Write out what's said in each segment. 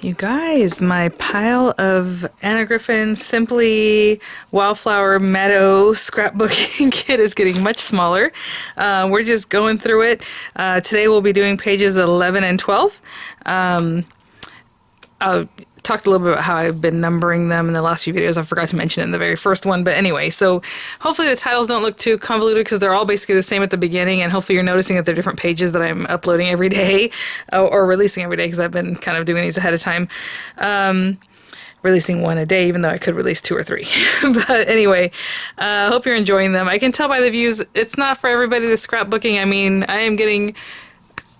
You guys, my pile of Anna Griffin Simply Wildflower Meadow scrapbooking kit is getting much smaller. We're just going through it. Today we'll be doing pages 11 and 12. I talked a little bit about how I've been numbering them in the last few videos. I forgot to mention it in the very first one, but anyway, so hopefully the titles don't look too convoluted because they're all basically the same at the beginning, and hopefully you're noticing that they're different pages that I'm uploading every day or releasing every day because I've been kind of doing these ahead of time. Releasing one a day, even though I could release 2 or 3. But anyway, hope you're enjoying them. I can tell by the views, it's not for everybody, the scrapbooking. I mean, I am getting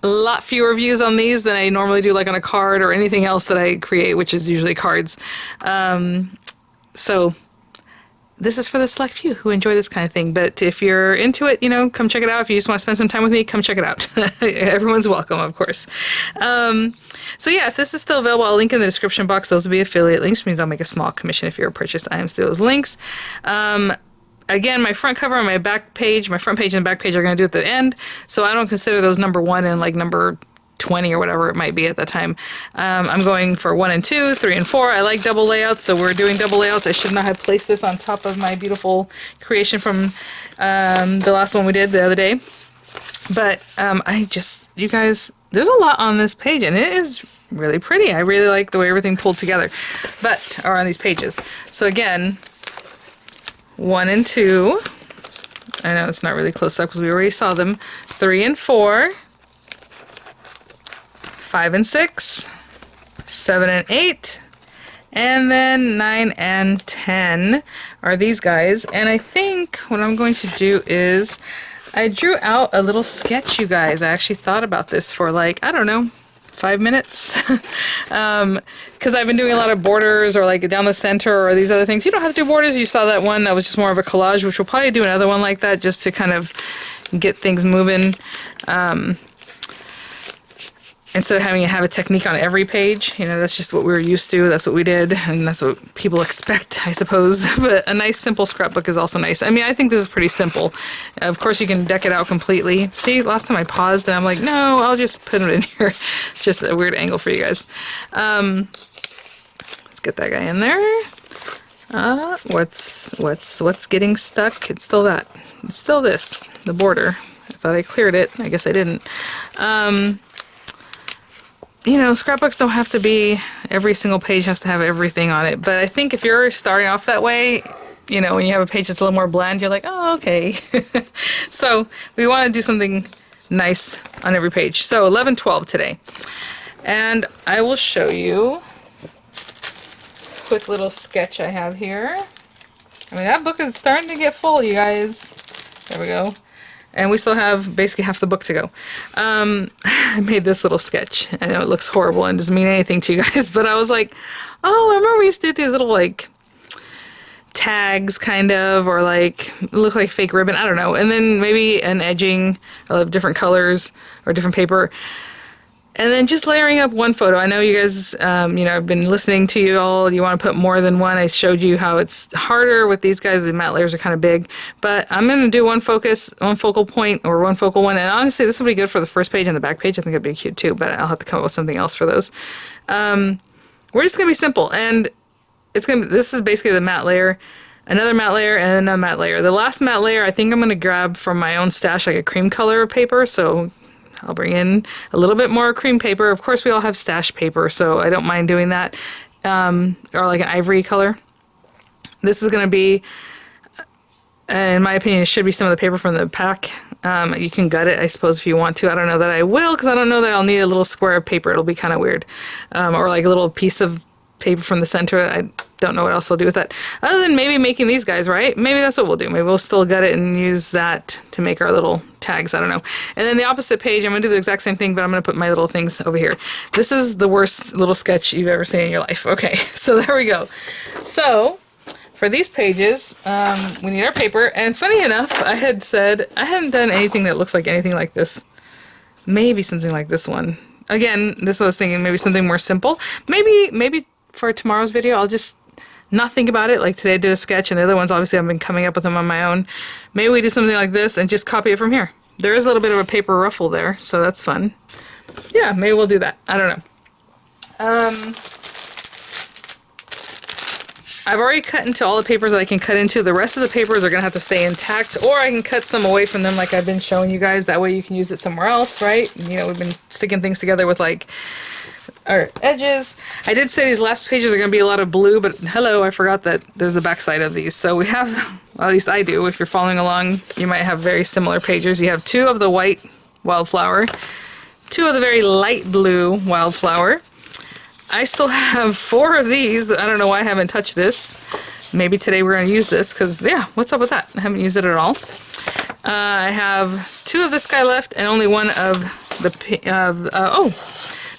a lot fewer views on these than I normally do, like on a card or anything else that I create, which is usually cards. So this is for the select few who enjoy this kind of thing. But if you're into it, you know, come check it out. If you just want to spend some time with me, come check it out. Everyone's welcome, of course. So yeah, if this is still available, I'll link in the description box. Those will be affiliate links, which means I'll make a small commission if you're a purchase items through those links. Again, my front cover and my back page, my front page and back page are going to do at the end, so I don't consider those number 1 and like number 20 or whatever it might be at that time. I'm going for 1 and 2, 3 and 4. I like double layouts, so we're doing double layouts. I should not have placed this on top of my beautiful creation from the last one we did the other day. But you guys, there's a lot on this page, and it is really pretty. I really like the way everything pulled together, or on these pages. So again, 1 and 2. I know it's not really close up because we already saw them. 3 and 4. 5 and 6. 7 and 8. And then 9 and 10 are these guys. And I think what I'm going to do is I drew out a little sketch, you guys. I actually thought about this for like, I don't know, 5 minutes. Because I've been doing a lot of borders or like down the center or these other things. You don't have to do borders. You saw that one that was just more of a collage, which we'll probably do another one like that just to kind of get things moving. Instead of having to have a technique on every page, you know, that's just what we were used to. That's what we did, and that's what people expect, I suppose. But a nice, simple scrapbook is also nice. I mean, I think this is pretty simple. Of course, you can deck it out completely. See, last time I paused, and I'm like, no, I'll just put it in here. It's just a weird angle for you guys. Let's get that guy in there. What's getting stuck? It's still that. It's still this, the border. I thought I cleared it. I guess I didn't. You know, scrapbooks don't have to be, every single page has to have everything on it. But I think if you're starting off that way, you know, when you have a page that's a little more bland, you're like, oh, okay. So we want to do something nice on every page. So 11, 12 today. And I will show you a quick little sketch I have here. I mean, that book is starting to get full, you guys. There we go. And we still have basically half the book to go. I made this little sketch. I know it looks horrible and doesn't mean anything to you guys, but I was like, oh, I remember we used to do these little like tags kind of, or like look like fake ribbon, I don't know. And then maybe an edging of different colors or different paper. And then just layering up one photo. I know you guys, you know, I've been listening to you all. You want to put more than one. I showed you how it's harder with these guys. The matte layers are kind of big. But I'm going to do one focal point, or one focal one. And honestly, this will be good for the first page and the back page. I think it'd be cute too, but I'll have to come up with something else for those. We're just going to be simple. And this is basically the matte layer, another matte layer, and a matte layer. The last matte layer, I think I'm going to grab from my own stash, like a cream color paper. So I'll bring in a little bit more cream paper. Of course, we all have stash paper, so I don't mind doing that. Or like an ivory color. This is going to be, in my opinion, it should be some of the paper from the pack. You can gut it, I suppose, if you want to. I don't know that I will, because I don't know that I'll need a little square of paper. It'll be kind of weird. Or like a little piece of paper from the center. I don't know what else I'll do with that. Other than maybe making these guys, right? Maybe that's what we'll do. Maybe we'll still gut it and use that to make our little tags. I don't know. And then the opposite page, I'm going to do the exact same thing, but I'm going to put my little things over here. This is the worst little sketch you've ever seen in your life. Okay, so there we go. So for these pages, we need our paper. And funny enough, I had said I hadn't done anything that looks like anything like this. Maybe something like this one. Again, this I was thinking, maybe something more simple. Maybe for tomorrow's video, I'll just not think about it. Like today I did a sketch, and the other ones, obviously I've been coming up with them on my own. Maybe we do something like this and just copy it from here. There is a little bit of a paper ruffle there, so that's fun. Yeah, maybe we'll do that. I don't know. I've already cut into all the papers that I can cut into. The rest of the papers are going to have to stay intact, or I can cut some away from them like I've been showing you guys. That way you can use it somewhere else, right? You know, we've been sticking things together with like our edges. I did say these last pages are going to be a lot of blue, but hello, I forgot that there's the back side of these. So we have, well, at least I do. If you're following along, you might have very similar pages. You have 2 of the white Wildflower, 2 of the very light blue Wildflower. I still have 4 of these. I don't know why I haven't touched this. Maybe today we're going to use this because, yeah, what's up with that? I haven't used it at all. I have 2 of this guy left and only 1 of the, oh,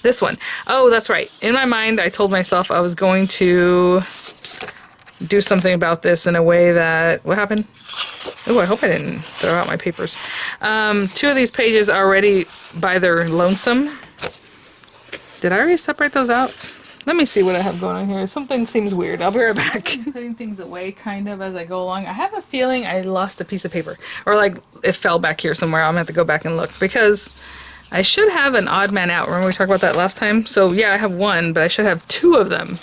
this one. Oh, that's right. In my mind, I told myself I was going to do something about this in a way that, what happened? Oh, I hope I didn't throw out my papers. 2 of these pages are already by their lonesome. Did I already separate those out? Let me see what I have going on here. Something seems weird. I'll be right back. Putting things away kind of as I go along. I have a feeling I lost a piece of paper. Or like it fell back here somewhere. I'm going to have to go back and look. Because I should have an odd man out. Remember we talked about that last time? So yeah, I have 1, but I should have 2 of them.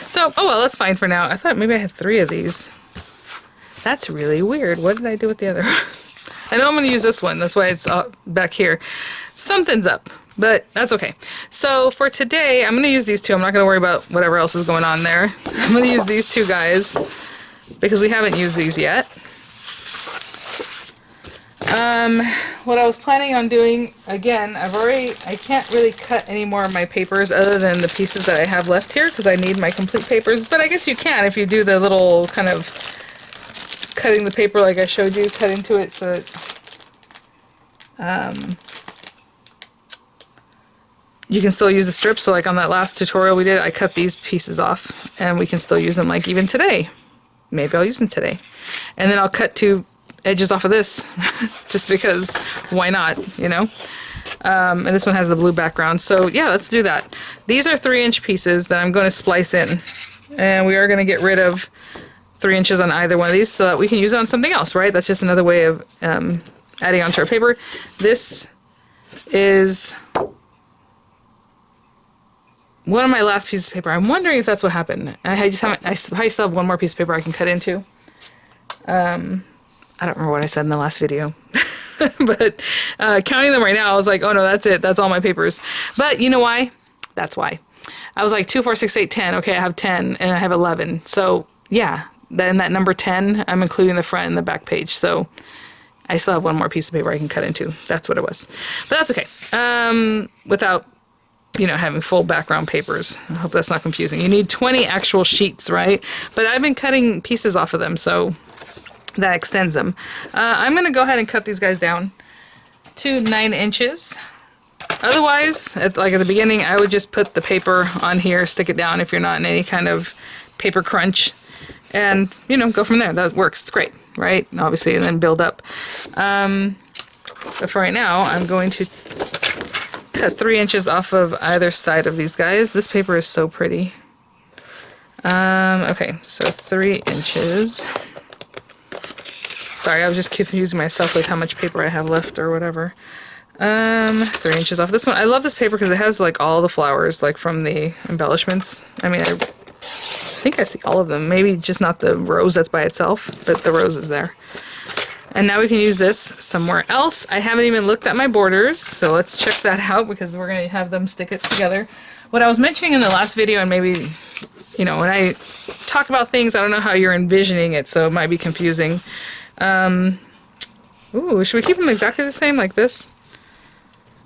So, oh well, that's fine for now. I thought maybe I had 3 of these. That's really weird. What did I do with the other one? I know I'm going to use this one. That's why it's back here. Something's up. But that's okay. So for today, I'm going to use these 2. I'm not going to worry about whatever else is going on there. I'm going to use these 2 guys because we haven't used these yet. What I was planning on doing, again, I can't really cut any more of my papers other than the pieces that I have left here because I need my complete papers. But I guess you can if you do the little kind of cutting the paper like I showed you, cut into it so that, you can still use the strips. So like on that last tutorial we did, I cut these pieces off and we can still use them like even today. Maybe I'll use them today. And then I'll cut 2 edges off of this just because why not, you know? And this one has the blue background. So yeah, let's do that. These are 3-inch pieces that I'm going to splice in. And we are going to get rid of 3 inches on either one of these so that we can use it on something else, right? That's just another way of adding onto our paper. This is one of my last pieces of paper. I'm wondering if that's what happened. I just haven't, I still have 1 more piece of paper I can cut into. I don't remember what I said in the last video. But counting them right now, I was like, oh no, that's it. That's all my papers. But you know why? That's why. I was like 2, 4, 6, 8, 10. Okay, I have 10 and I have 11. So yeah, then that number 10, I'm including the front and the back page. So I still have 1 more piece of paper I can cut into. That's what it was. But that's okay. Without, you know, having full background papers. I hope that's not confusing. You need 20 actual sheets, right? But I've been cutting pieces off of them, so that extends them. I'm going to go ahead and cut these guys down to 9 inches. Otherwise, like at the beginning, I would just put the paper on here, stick it down if you're not in any kind of paper crunch, and, you know, go from there. That works. It's great, right? And obviously, and then build up. But for right now, I'm going to cut 3 inches off of either side of these guys. This paper is so pretty. Okay, so 3 inches. Sorry, I was just confusing myself with how much paper I have left or whatever. 3 inches off this one. I love this paper because it has like all the flowers, like from the embellishments. I mean, I think I see all of them. Maybe just not the rose that's by itself, but the rose is there. And now we can use this somewhere else. I haven't even looked at my borders, so let's check that out because we're going to have them stick it together. What I was mentioning in the last video, and maybe, you know, when I talk about things, I don't know how you're envisioning it, so it might be confusing. Ooh, should we keep them exactly the same, like this?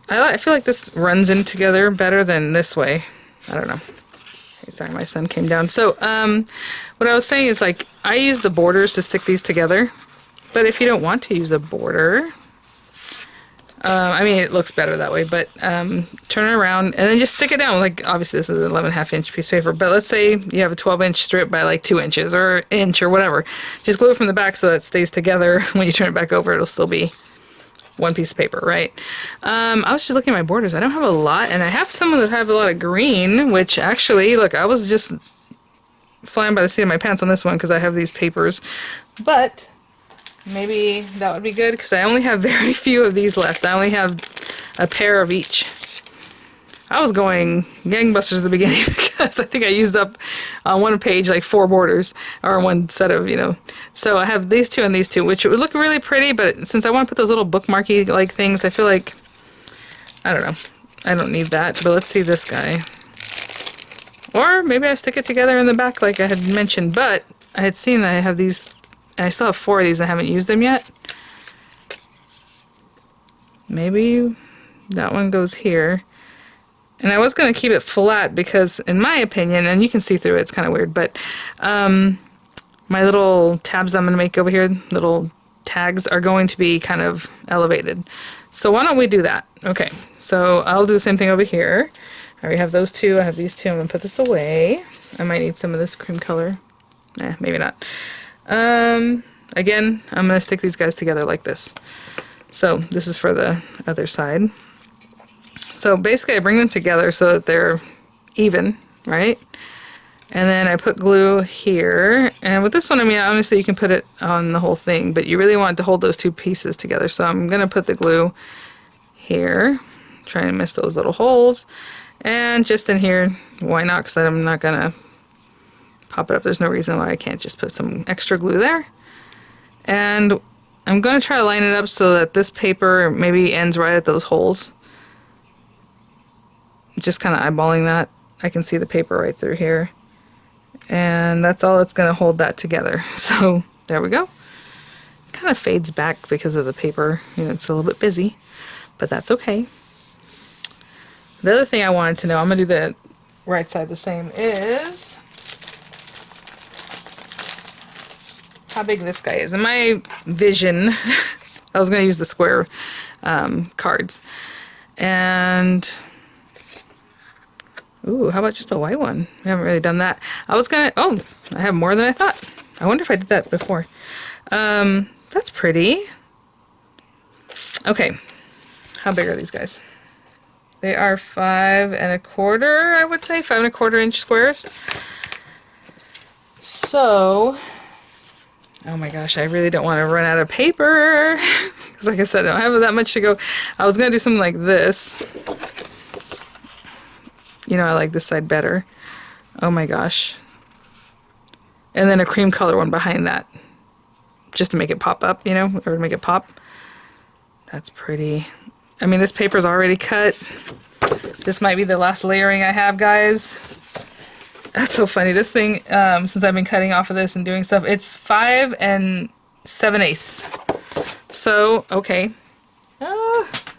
I feel like this runs in together better than this way. I don't know. Okay, sorry, my son came down. So, what I was saying is, like, I use the borders to stick these together. But if you don't want to use a border, I mean, it looks better that way, but turn it around and then just stick it down. Like, obviously this is an 11.5-inch piece of paper, but let's say you have a 12-inch strip by like 2 inches or an inch or whatever. Just glue it from the back so that it stays together. When you turn it back over, it'll still be 1 piece of paper, right? I was just looking at my borders. I don't have a lot, and I have some that have a lot of green, which actually, look, I was just flying by the seat of my pants on this one because I have these papers, but maybe that would be good because I only have very few of these left. I only have a pair of each. I was going gangbusters at the beginning So I think I used up on one page like 4 borders, or one set of, you know. So I have these two and these two, which would look really pretty, but since I want to put those little bookmarky like things, I feel like, I don't know, I don't need that. But let's see this guy. Or maybe I stick it together in the back like I had mentioned, but I had seen that I have these, and I still have 4 of these and I haven't used them yet. Maybe that one goes here. And I was going to keep it flat because, in my opinion, and you can see through it, it's kind of weird, but my little tabs I'm going to make over here, little tags, are going to be kind of elevated. So why don't we do that? Okay, so I'll do the same thing over here. I already have those two. I have these two. I'm going to put this away. I might need some of this cream color. Maybe not. Again, I'm going to stick these guys together like this. So this is for the other side. So basically I bring them together so that they're even, right? And then I put glue here. And with this one, I mean, honestly, you can put it on the whole thing, but you really want to hold those 2 pieces together. So I'm going to put the glue here, trying to miss those little holes. And just in here, why not? Because I'm not going to pop it up. There's no reason why I can't just put some extra glue there. And I'm going to try to line it up so that this paper maybe ends right at those holes. Just kind of eyeballing that. I can see the paper right through here. And that's all that's going to hold that together. So there we go. Kind of fades back because of the paper. You know, it's a little bit busy, but that's okay. The other thing I wanted to know, I'm going to do the right side the same, is how big this guy is. In my vision, I was going to use the square cards. And ooh, how about just a white one? We haven't really done that. I was gonna, oh, I have more than I thought. I wonder if I did that before. That's pretty. Okay, how big are these guys? They are 5 1/4, I would say, 5 1/4 inch squares. So, oh my gosh, I really don't want to run out of paper. Because like I said, I don't have that much to go. I was gonna do something like this. You know, I like this side better. Oh my gosh. And then a cream color one behind that. Just to make it pop up, you know, or to make it pop. That's pretty. I mean, this paper's already cut. This might be the last layering I have, guys. That's so funny. This thing, since I've been cutting off of this and doing stuff, it's 5 7/8. So, okay.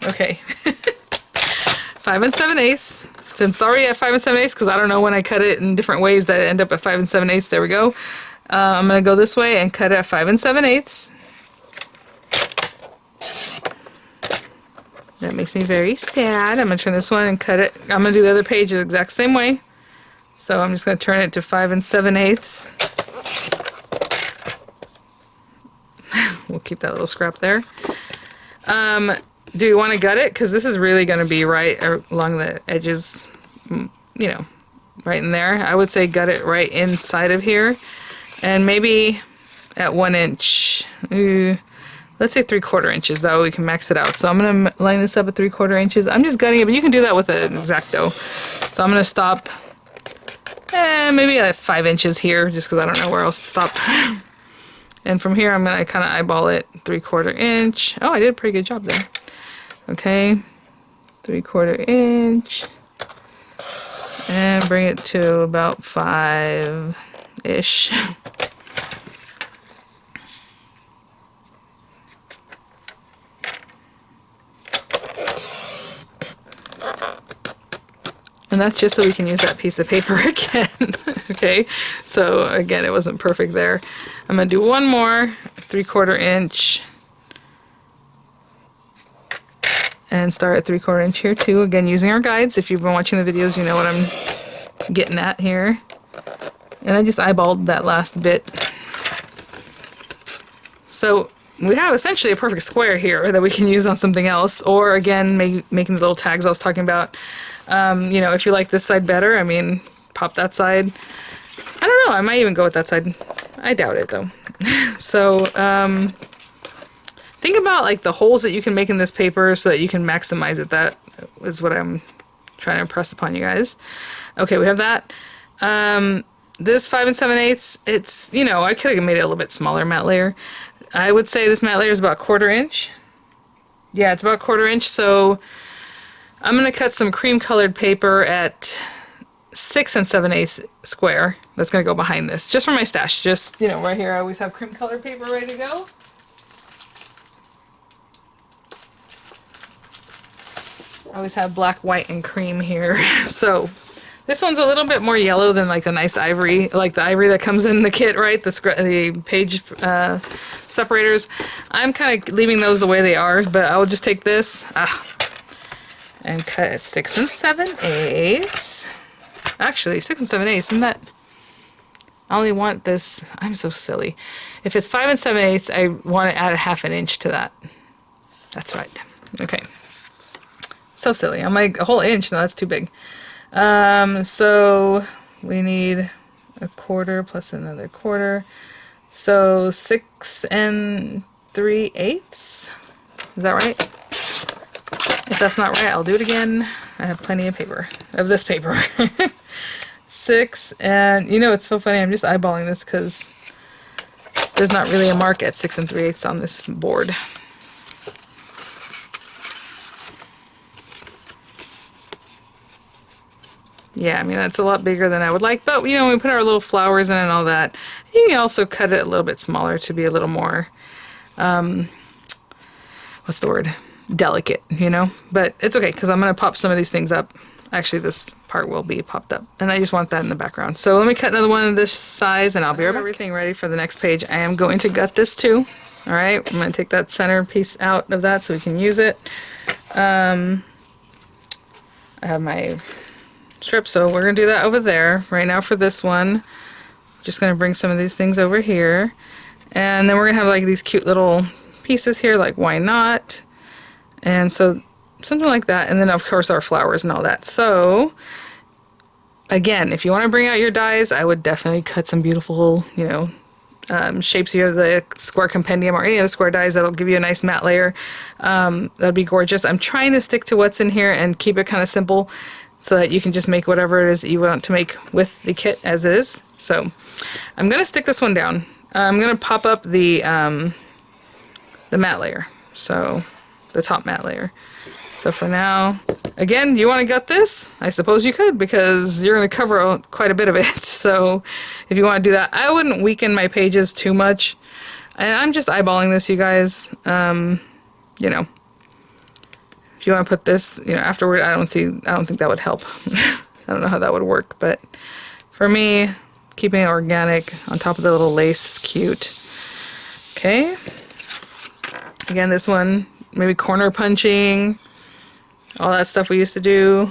Okay. 5 7/8. Since already at 5 7/8, because I don't know when I cut it in different ways that end up at 5 7/8. There we go. I'm going to go this way and cut it at 5 7/8. That makes me very sad. I'm going to turn this one and cut it. I'm going to do the other page the exact same way. So I'm just going to turn it to 5 7/8. We'll keep that little scrap there. Do you want to gut it? Because this is really going to be right along the edges, you know, right in there. I would say gut it right inside of here. And maybe at 1 inch. Let's say 3/4 inches. That way we can max it out. So I'm going to line this up at 3/4 inches. I'm just gutting it, but you can do that with an X-Acto. So I'm going to stop maybe at 5 inches here, just because I don't know where else to stop. And from here, I'm going to kind of eyeball it 3/4 inch. Oh, I did a pretty good job there. Okay, 3/4 inch, and bring it to about 5-ish. And that's just so we can use that piece of paper again. Okay, so again, it wasn't perfect there. I'm gonna do one more 3/4 inch. And start at 3/4 inch here too. Again, using our guides. If you've been watching the videos, you know what I'm getting at here. And I just eyeballed that last bit. So we have essentially a perfect square here that we can use on something else. Or again, making the little tags I was talking about. You know, if you like this side better, I mean, pop that side. I don't know. I might even go with that side. I doubt it though. So, think about like the holes that you can make in this paper so that you can maximize it. That is what I'm trying to impress upon you guys. Okay, we have that. This 5 7/8, it's, you know, I could have made it a little bit smaller matte layer. I would say this matte layer is about 1/4 inch. Yeah, it's about 1/4 inch, so I'm going to cut some cream colored paper at 6 7/8 square. That's going to go behind this, just for my stash. Just, you know, right here I always have cream colored paper ready to go. I always have black, white, and cream here. So this one's a little bit more yellow than like the nice ivory, like the ivory that comes in the kit, right? The page separators. I'm kind of leaving those the way they are, but I'll just take this and cut it 6 7/8. Actually, 6 7/8, isn't that? I only want this. I'm so silly. If it's 5 7/8, I want to add a 1/2 inch to that. That's right. Okay. So silly. I'm like, a whole inch. No, that's too big. So we need 1/4 plus another 1/4. So 6 3/8. Is that right? If that's not right, I'll do it again. I have plenty of paper, of this paper. 6, and you know, it's so funny. I'm just eyeballing this because there's not really a mark at 6 3/8 on this board. Yeah, I mean, that's a lot bigger than I would like, but, you know, we put our little flowers in and all that. You can also cut it a little bit smaller to be a little more, what's the word? Delicate, you know? But it's okay, because I'm going to pop some of these things up. Actually, this part will be popped up, and I just want that in the background. So let me cut another one of this size, and I'll be right back. Everything ready for the next page. I am going to gut this too. All right, I'm going to take that center piece out of that so we can use it. I have my strip, so we're gonna do that over there. Right now for this one, just gonna bring some of these things over here, and then we're gonna have like these cute little pieces here, like why not, and so something like that, and then of course our flowers and all that. So again, if you want to bring out your dies, I would definitely cut some beautiful, you know, shapes. You have the square compendium or any of the square dies that'll give you a nice matte layer. That'd be gorgeous. I'm trying to stick to what's in here and keep it kind of simple, so that you can just make whatever it is that you want to make with the kit as is. So I'm going to stick this one down. I'm going to pop up the matte layer, so the top matte layer. So for now, again, you want to gut this? I suppose you could, because you're going to cover quite a bit of it. So if you want to do that, I wouldn't weaken my pages too much. And I'm just eyeballing this, you guys. You know, if you want to put this, you know, afterward, I don't think that would help. I don't know how that would work, but for me, keeping it organic on top of the little lace is cute. Okay. Again, this one, maybe corner punching, all that stuff we used to do.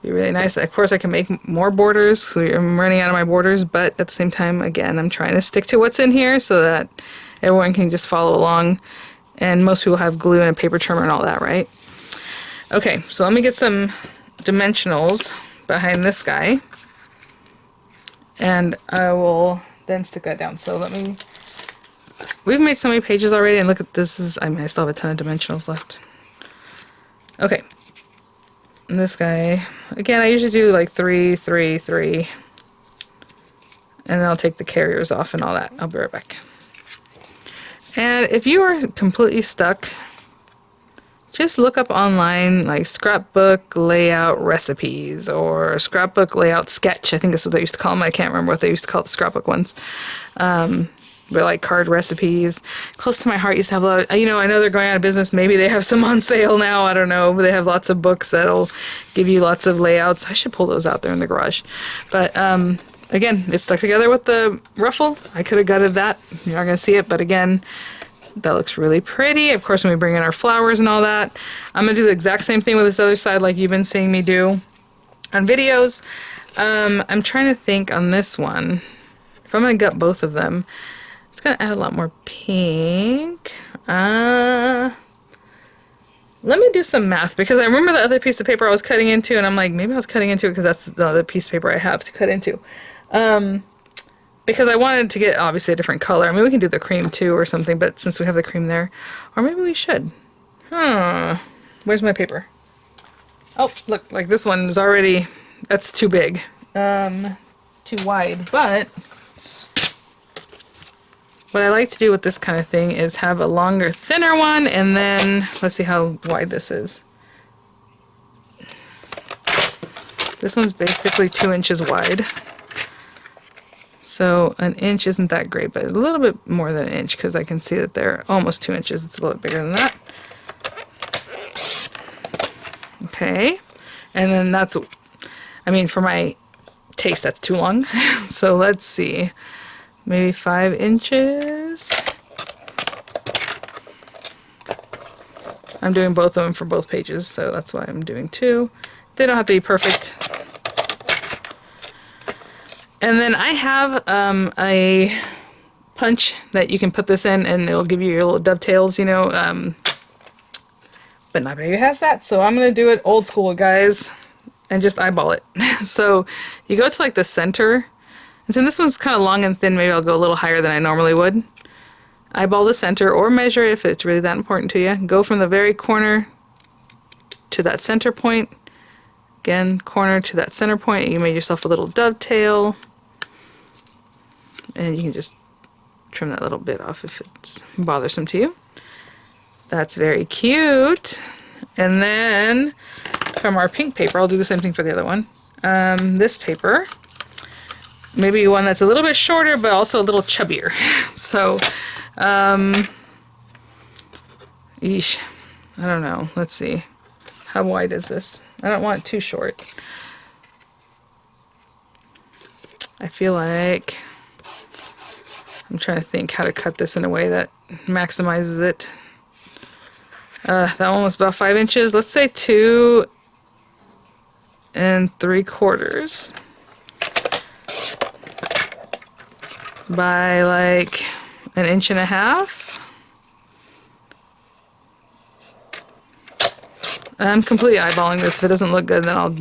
Be really nice. Of course, I can make more borders, so I'm running out of my borders, but at the same time, again, I'm trying to stick to what's in here so that everyone can just follow along. And most people have glue and a paper trimmer and all that, right? Okay, so let me get some dimensionals behind this guy. And I will then stick that down. So let me... We've made so many pages already, and look at this. I mean, I still have a ton of dimensionals left. Okay. And this guy... Again, I usually do like 3, 3, 3. And then I'll take the carriers off and all that. I'll be right back. And if you are completely stuck, just look up online like scrapbook layout recipes or scrapbook layout sketch. I think that's what they used to call them. I can't remember what they used to call the scrapbook ones. But like card recipes. Close to my heart used to have a lot of, you know, I know they're going out of business. Maybe they have some on sale now. I don't know. But they have lots of books that'll give you lots of layouts. I should pull those out there in the garage. But again, it's stuck together with the ruffle. I could have gutted that. You're not going to see it, but again, that looks really pretty. Of course, when we bring in our flowers and all that, I'm going to do the exact same thing with this other side like you've been seeing me do on videos. I'm trying to think on this one, if I'm going to gut both of them, it's going to add a lot more pink. Let me do some math, because I remember the other piece of paper I was cutting into, and I'm like, maybe I was cutting into it because that's the other piece of paper I have to cut into. Because I wanted to get, obviously, a different color. I mean, we can do the cream, too, or something, but since we have the cream there, or maybe we should. Where's my paper? Oh, look, like this one is already, that's too big. too wide, but what I like to do with this kind of thing is have a longer, thinner one, and then let's see how wide this is. This one's basically 2 inches wide. So an inch isn't that great, but a little bit more than an inch because I can see that they're almost 2 inches. It's a little bit bigger than that. Okay. And then that's, I mean, for my taste, that's too long. So let's see. Maybe 5 inches. I'm doing both of them for both pages, so that's why I'm doing 2. They don't have to be perfect. And then I have a punch that you can put this in and it'll give you your little dovetails, you know, but not everybody has that, so I'm going to do it old school, guys, and just eyeball it. So you go to like the center, and since this one's kind of long and thin, maybe I'll go a little higher than I normally would. Eyeball the center, or measure if it's really that important to you. Go from the very corner to that center point. Again, corner to that center point. You made yourself a little dovetail. And you can just trim that little bit off if it's bothersome to you. That's very cute. And then from our pink paper, I'll do the same thing for the other one. This paper, maybe one that's a little bit shorter, but also a little chubbier. So, yeesh, I don't know. Let's see. How wide is this? I don't want it too short. I feel like I'm trying to think how to cut this in a way that maximizes it. That one was about 5 inches. Let's say 2 3/4 by like 1.5 inches. I'm completely eyeballing this. If it doesn't look good, then I'll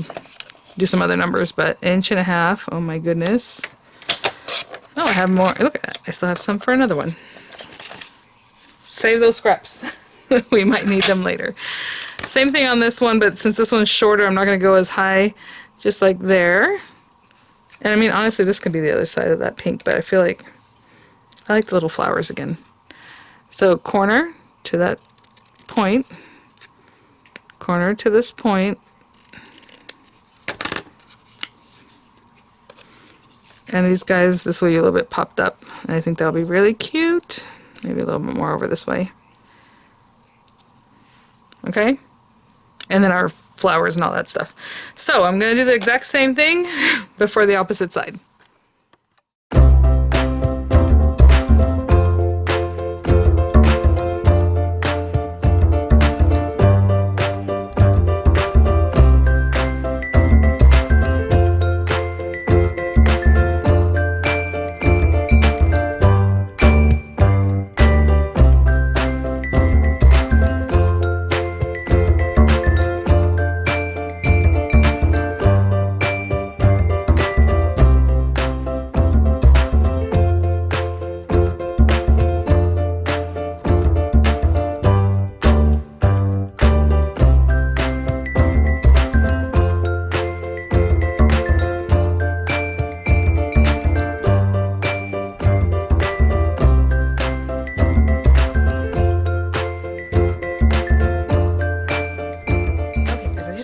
do some other numbers, but 1.5 inches. Oh my goodness. Oh, I have more. Look at that. I still have some for another one. Save those scraps. We might need them later. Same thing on this one, but since this one's shorter, I'm not going to go as high, just like there. And I mean, honestly, this could be the other side of that pink, but I feel like I like the little flowers again. So corner to that point, corner to this point, and these guys, this will be a little bit popped up, and I think that'll be really cute. Maybe a little bit more over this way. Okay? And then our flowers and all that stuff. So I'm going to do the exact same thing, but for the opposite side.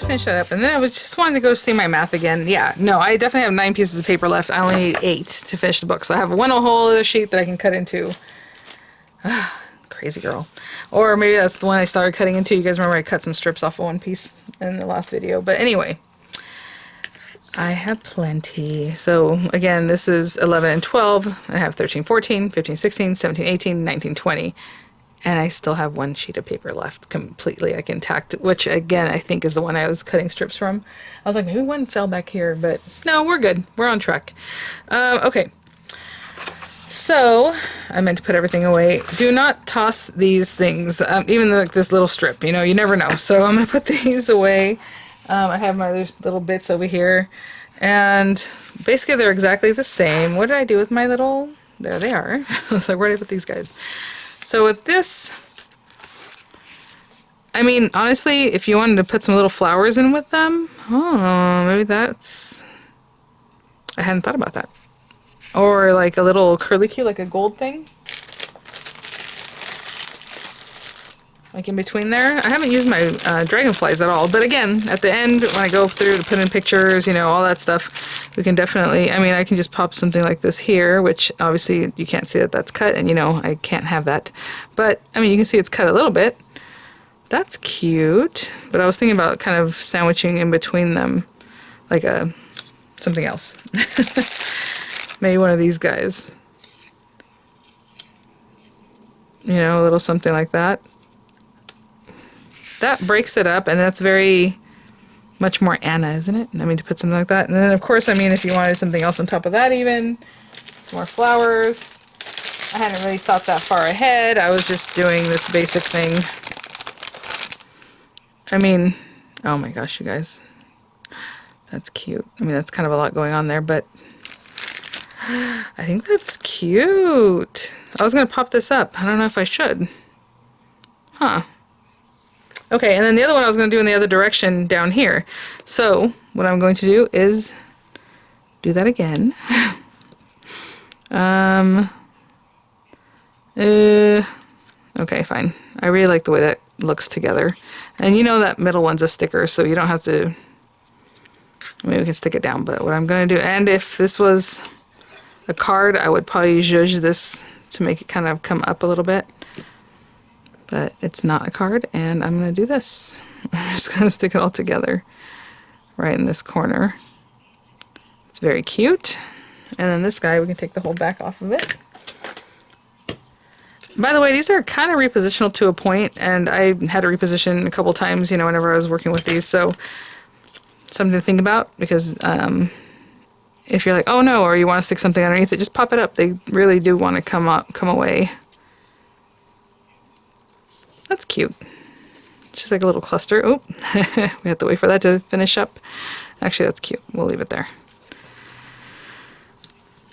Finish that up, and then I was just wanting to go see my math again. Yeah, no, I definitely have 9 pieces of paper left. I only need 8 to finish the book, so I have one whole other sheet that I can cut into. Crazy girl. Or maybe that's the one I started cutting into. You guys remember I cut some strips off of one piece in the last video. But anyway, I have plenty. So again, this is 11 and 12. I have 13, 14, 15, 16, 17, 18, 19, 20. And I still have one sheet of paper left completely like intact, which again, I think is the one I was cutting strips from. I was like, maybe one fell back here, but no, we're good. We're on track. Okay. So I meant to put everything away. Do not toss these things, even like this little strip, you know, you never know. So I'm going to put these away. I have my other little bits over here, and basically they're exactly the same. What did I do with my little, there they are. So where did I put these guys? So with this, I mean, honestly, if you wanted to put some little flowers in with them, oh, maybe that's I hadn't thought about that. Or like a little curlicue, like a gold thing. Like in between there. I haven't used my dragonflies at all. But again, at the end, when I go through to put in pictures, you know, all that stuff, we can definitely, I mean, I can just pop something like this here, which obviously you can't see that that's cut, and you know, I can't have that. But, I mean, you can see it's cut a little bit. That's cute. But I was thinking about kind of sandwiching in between them, like something else. Maybe one of these guys. You know, a little something like that. That breaks it up, and that's very much more Anna, isn't it? I mean, to put something like that. And then, of course, I mean, if you wanted something else on top of that even, some more flowers. I hadn't really thought that far ahead. I was just doing this basic thing. I mean, oh my gosh, you guys. That's cute. I mean, that's kind of a lot going on there, but I think that's cute. I was going to pop this up. I don't know if I should. Huh. Okay, and then the other one I was going to do in the other direction down here. So what I'm going to do is do that again. Okay, fine. I really like the way that looks together. And you know that middle one's a sticker, so you don't have to... Maybe we can stick it down, but what I'm going to do... And if this was a card, I would probably zhuzh this to make it kind of come up a little bit. But it's not a card, and I'm going to do this. I'm just going to stick it all together right in this corner. It's very cute. And then this guy, we can take the whole back off of it. By the way, these are kind of repositional to a point, and I had to reposition a couple times, you know, whenever I was working with these, so something to think about, because if you're like, oh no, or you want to stick something underneath it, just pop it up. They really do want to come away. That's cute. Just like a little cluster. Oh, we have to wait for that to finish up. Actually, that's cute. We'll leave it there.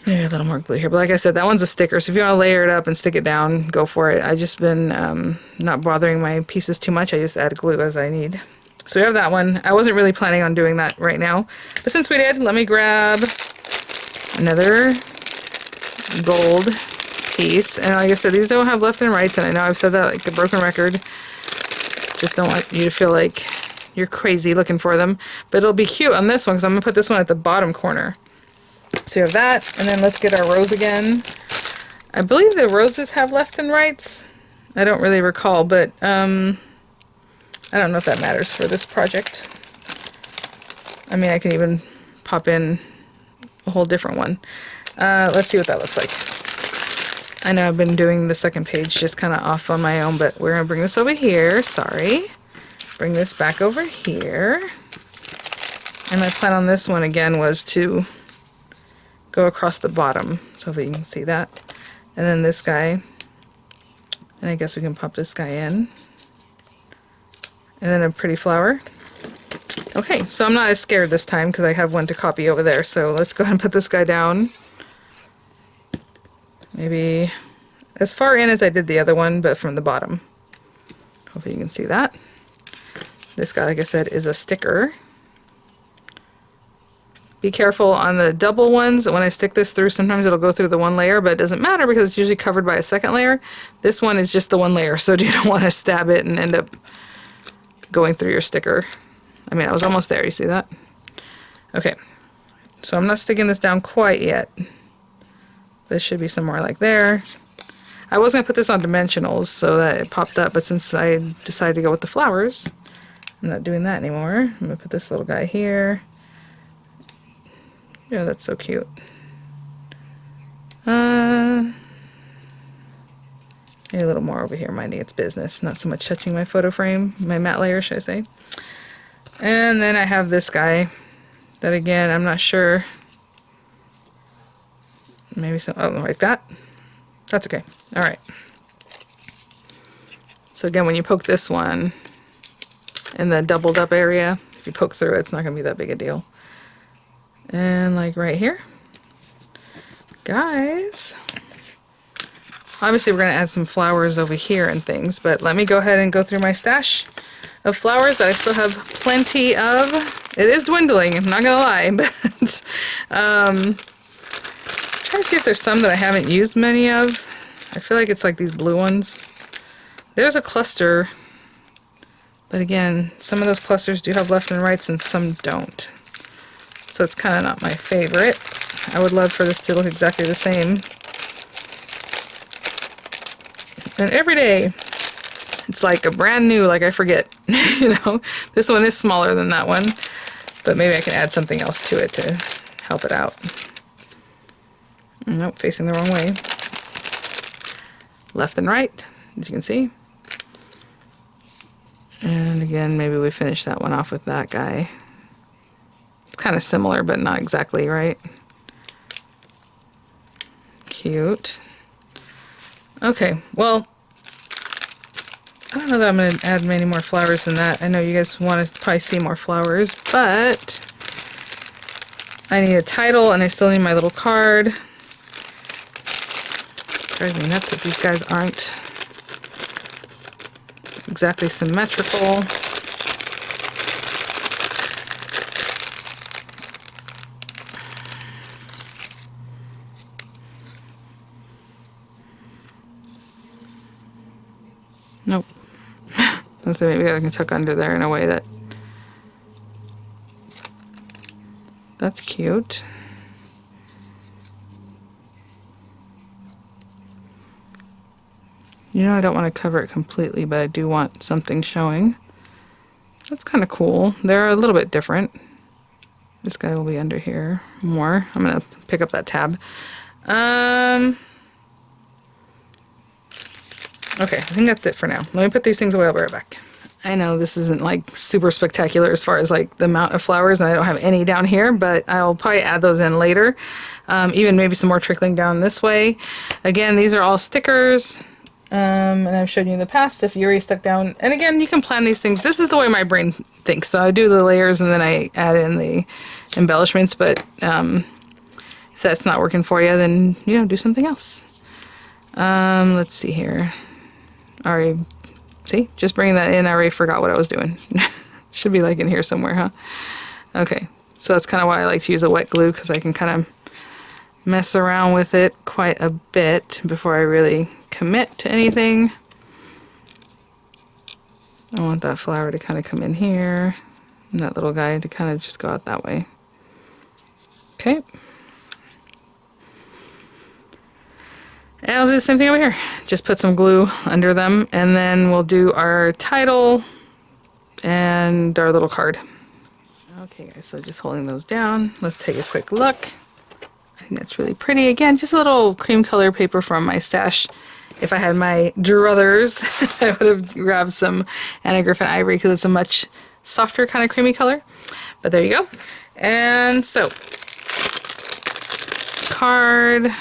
Maybe a little more glue here. But like I said, that one's a sticker. So if you want to layer it up and stick it down, go for it. I've just been not bothering my pieces too much. I just add glue as I need. So we have that one. I wasn't really planning on doing that right now. But since we did, let me grab another gold piece. And like I said, these don't have left and rights, and I know I've said that like a broken record. Just don't want you to feel like you're crazy looking for them. But it'll be cute on this one, because I'm going to put this one at the bottom corner. So you have that, and then let's get our rose again. I believe the roses have left and rights. I don't really recall, but I don't know if that matters for this project. I mean, I can even pop in a whole different one. Let's see what that looks like. I know I've been doing the second page just kind of off on my own, but we're going to bring this over here. Sorry. Bring this back over here. And my plan on this one, again, was to go across the bottom. So hopefully you can see that. And then this guy. And I guess we can pop this guy in. And then a pretty flower. Okay, so I'm not as scared this time because I have one to copy over there. So let's go ahead and put this guy down. Maybe as far in as I did the other one, but from the bottom. Hopefully you can see that. This guy, like I said, is a sticker. Be careful on the double ones. When I stick this through, sometimes it'll go through the one layer, but it doesn't matter because it's usually covered by a second layer. This one is just the one layer, so you don't want to stab it and end up going through your sticker. I mean, I was almost there. You see that? Okay. So I'm not sticking this down quite yet. This should be somewhere like there. I was going to put this on dimensionals so that it popped up, but since I decided to go with the flowers, I'm not doing that anymore. I'm going to put this little guy here. Yeah, that's so cute. Maybe a little more over here, minding its business. Not so much touching my photo frame, my matte layer, should I say. And then I have this guy that, again, I'm not sure. Maybe some, oh, like that. That's okay. All right. So again, when you poke this one in the doubled up area, if you poke through it, it's not going to be that big a deal. And like right here. Guys, obviously we're going to add some flowers over here and things, but let me go ahead and go through my stash of flowers that I still have plenty of. It is dwindling, I'm not gonna lie, but trying to see if there's some that I haven't used many of. I feel like it's like these blue ones. There's a cluster, but again, some of those clusters do have left and rights and some don't. So it's kind of not my favorite. I would love for this to look exactly the same. And every day, it's like a brand new, like I forget, you know. This one is smaller than that one, but maybe I can add something else to it to help it out. Nope, facing the wrong way. Left and right, as you can see. And again, maybe we finish that one off with that guy. It's kind of similar, but not exactly, right? Cute. Okay, well, I don't know that I'm going to add many more flowers than that. I know you guys want to probably see more flowers, but I need a title and I still need my little card. Drives me nuts that these guys aren't exactly symmetrical. Nope. So maybe I can tuck under there in a way that... That's cute. You know, I don't want to cover it completely, but I do want something showing. That's kind of cool. They're a little bit different. This guy will be under here more. I'm going to pick up that tab. Okay, I think that's it for now. Let me put these things away. I'll be right back. I know this isn't like super spectacular as far as like the amount of flowers, and I don't have any down here, but I'll probably add those in later. Even maybe some more trickling down this way. Again, these are all stickers. And I've shown you in the past if you already stuck down. And again, you can plan these things. This is the way my brain thinks. So I do the layers and then I add in the embellishments. But if that's not working for you, then, you know, do something else. Let's see here. Already, see, just bringing that in, I already forgot what I was doing. Should be like in here somewhere, huh? Okay, so that's kind of why I like to use a wet glue, because I can kind of mess around with it quite a bit before I really commit to anything. I want that flower to kind of come in here, and that little guy to kind of just go out that way. Okay. And I'll do the same thing over here. Just put some glue under them, and then we'll do our title and our little card. Okay guys, so just holding those down. Let's take a quick look. I think that's really pretty. Again, just a little cream color paper from my stash. If I had my druthers, I would have grabbed some Anna Griffin Ivory because it's a much softer kind of creamy color. But there you go. And so, card.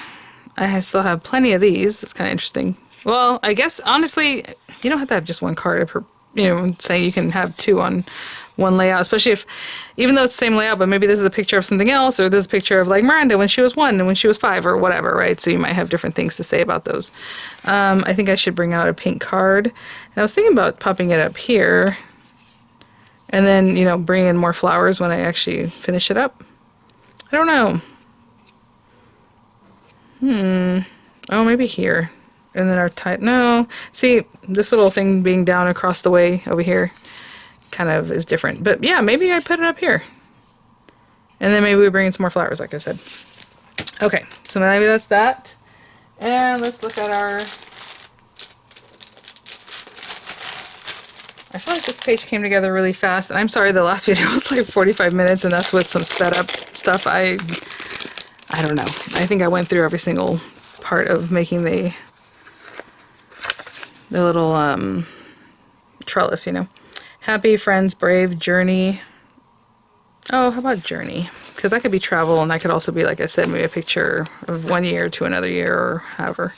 I still have plenty of these. It's kind of interesting. Well, I guess, honestly, you don't have to have just one card per, you know, say you can have two on one layout, especially if, even though it's the same layout, but maybe this is a picture of something else, or this is a picture of like Miranda when she was 1 and when she was 5 or whatever, right? So you might have different things to say about those. I think I should bring out a pink card. And I was thinking about popping it up here and then, you know, bring in more flowers when I actually finish it up. I don't know. Oh, maybe here. And then our no. See, this little thing being down across the way over here kind of is different. But yeah, maybe I put it up here. And then maybe we bring in some more flowers, like I said. Okay, so maybe that's that. And let's look at our... I feel like this page came together really fast. And I'm sorry, the last video was like 45 minutes, and that's with some sped up stuff. I don't know. I think I went through every single part of making the little trellis, you know. Happy, friends, brave, journey. Oh, how about journey? Because that could be travel, and that could also be, like I said, maybe a picture of 1 year to another year or however.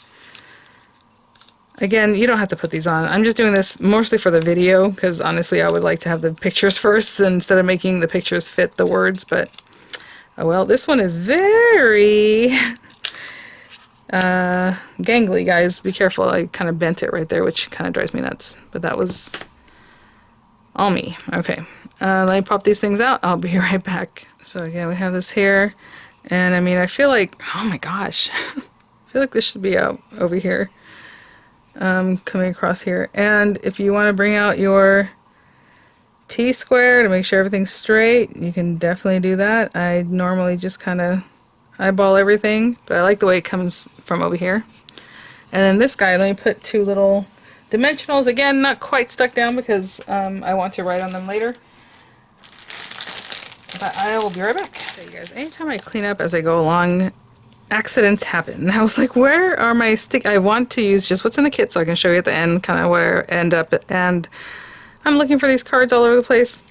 Again, you don't have to put these on. I'm just doing this mostly for the video, because honestly, I would like to have the pictures first instead of making the pictures fit the words, but oh well. This one is very gangly, guys. Be careful. I kind of bent it right there, which kind of drives me nuts. But that was all me. Okay. Let me pop these things out. I'll be right back. So again, we have this here. And I mean, I feel like, oh my gosh. I feel like this should be out over here. Coming across here. And if you want to bring out your T-square to make sure everything's straight, you can definitely do that. I normally just kind of eyeball everything, but I like the way it comes from over here. And then this guy, let me put two little dimensionals. Again, not quite stuck down because I want to write on them later. But I will be right back. Okay, you guys, anytime I clean up as I go along, accidents happen. I was like, where are my stick? I want to use just what's in the kit so I can show you at the end kind of where I end up. And I'm looking for these cards all over the place.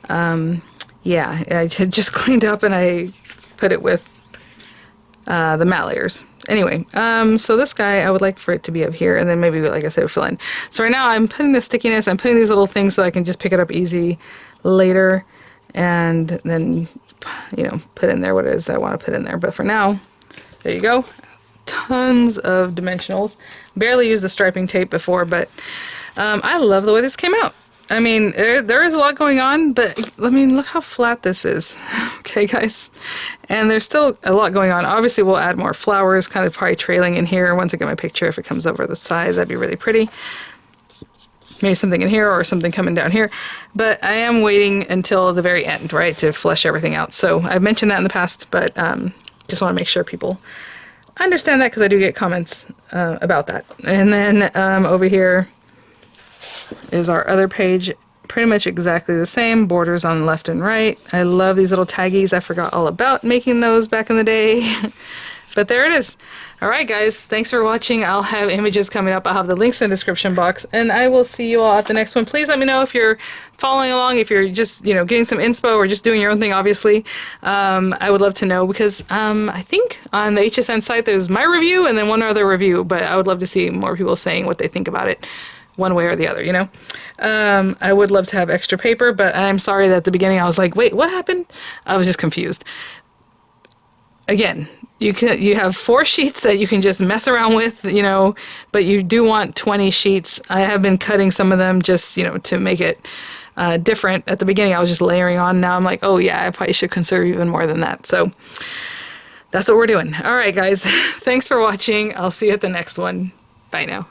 Yeah, I had just cleaned up and I put it with the matte layers. Anyway, so this guy, I would like for it to be up here, and then maybe, like I said, fill in. So right now I'm putting the stickiness, I'm putting these little things so I can just pick it up easy later, and then, you know, put in there what it is I want to put in there. But for now, there you go. Tons of dimensionals. Barely used the striping tape before, but I love the way this came out. I mean, there is a lot going on, but I mean, look how flat this is. Okay, guys? And there's still a lot going on. Obviously, we'll add more flowers, kind of probably trailing in here. Once I get my picture, if it comes over the side, that'd be really pretty. Maybe something in here or something coming down here. But I am waiting until the very end, right, to flesh everything out. So I've mentioned that in the past, but just want to make sure people understand that because I do get comments about that. And then over here is our other page, pretty much exactly the same, borders on left and right. I love these little taggies. I forgot all about making those back in the day. But there it is. Alright guys, thanks for watching. I'll have images coming up. I'll have the links in the description box, and I will see you all at the next one. Please let me know if you're following along, if you're just, you know, getting some inspo or just doing your own thing, obviously. I would love to know because I think on the HSN site there's my review and then one other review, but I would love to see more people saying what they think about it one way or the other, you know. I would love to have extra paper, but I'm sorry that at the beginning I was like, wait, what happened? I was just confused. Again, you have 4 sheets that you can just mess around with, you know, but you do want 20 sheets. I have been cutting some of them just, you know, to make it different. At the beginning I was just layering on. Now I'm like, oh yeah, I probably should conserve even more than that. So that's what we're doing. All right, guys, thanks for watching. I'll see you at the next one. Bye now.